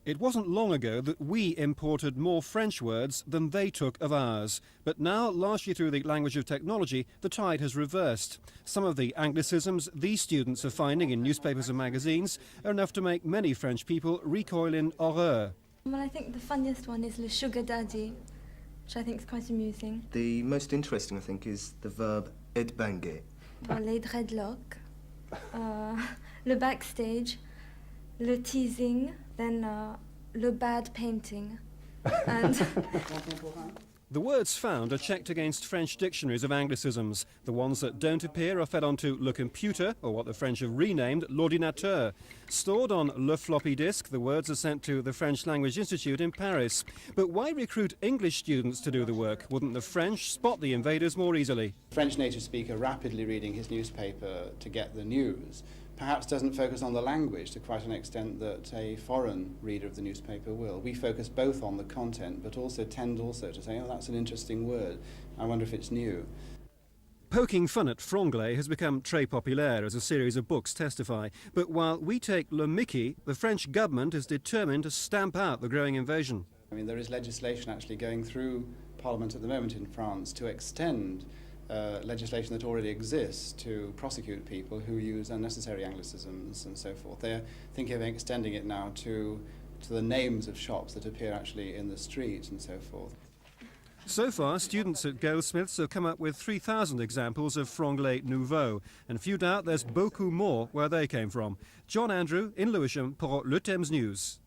It wasn't long ago that we imported more French words than they took of ours. But now, largely through the language of technology, the tide has reversed. Some of the anglicisms these students are finding in newspapers and magazines are enough to make many French people recoil in horreur. Well, I think the funniest one is le sugar daddy, which I think is quite amusing. The most interesting, I think, is the verb headbanger. Les dreadlock, le backstage, le teasing, then le bad painting, and The words found are checked against French dictionaries of anglicisms. The ones that don't appear are fed onto le computer, or what the French have renamed l'ordinateur. Stored on le floppy disk, the words are sent to the French Language Institute in Paris. But why recruit English students to do the work? Wouldn't the French spot the invaders more easily? French native speaker rapidly reading his newspaper to get the news perhaps doesn't focus on the language to quite an extent that a foreign reader of the newspaper will. We focus both on the content but also tend also to say, oh, that's an interesting word, I wonder if it's new. Poking fun at franglais has become très populaire, as a series of books testify. But while we take le Mickey, the French government is determined to stamp out the growing invasion. I mean, there is legislation actually going through Parliament at the moment in France to extend legislation that already exists to prosecute people who use unnecessary anglicisms and so forth. They're thinking of extending it now to the names of shops that appear actually in the street and so forth. So far, students at Goldsmith's have come up with 3,000 examples of franglais nouveau, and few doubt there's beaucoup more where they came from. John Andrew in Lewisham for Le Thames News.